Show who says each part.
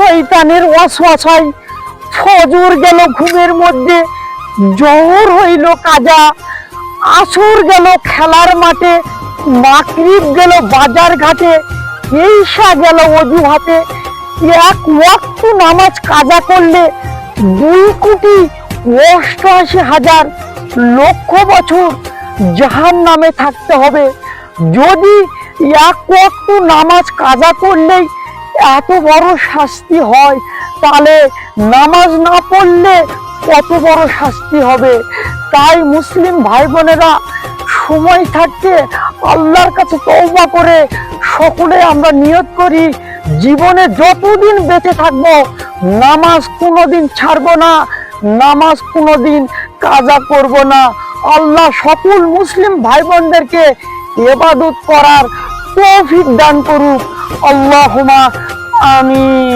Speaker 1: শয়তানের ওয়াসওয়াসায় ফজর গেল ঘুমের মধ্যে, জোহর হইল কাজা, আসর গেল খেলার মাঠে, মাগরিব গেল বাজার ঘাটে, ঈশা গেল অজুহাতে। এক ওয়াক্ত নামাজ কাজা করলে 2,88,000 লক্ষ বছর জাহান্নামে থাকতে হবে। যদি এক ওয়াক্ত নামাজ কাজা করলেই এত বড় শাস্তি হয়, তাহলে নামাজ না পড়লে কত বড় শাস্তি হবে। তাই মুসলিম ভাই বোনেরা, সময় থাকতে আল্লাহর কাছে তওবা করে সকলে আমরা নিয়ত করি, জীবনে যতদিন বেঁচে থাকবো নামাজ কোনোদিন ছাড়বো না, নামাজ কোনোদিন কাজা করব না। আল্লাহ সকল মুসলিম ভাই বোনদেরকে ইবাদত করার তৌফিক দান করুক। আল্লাহুম্মা আমিন।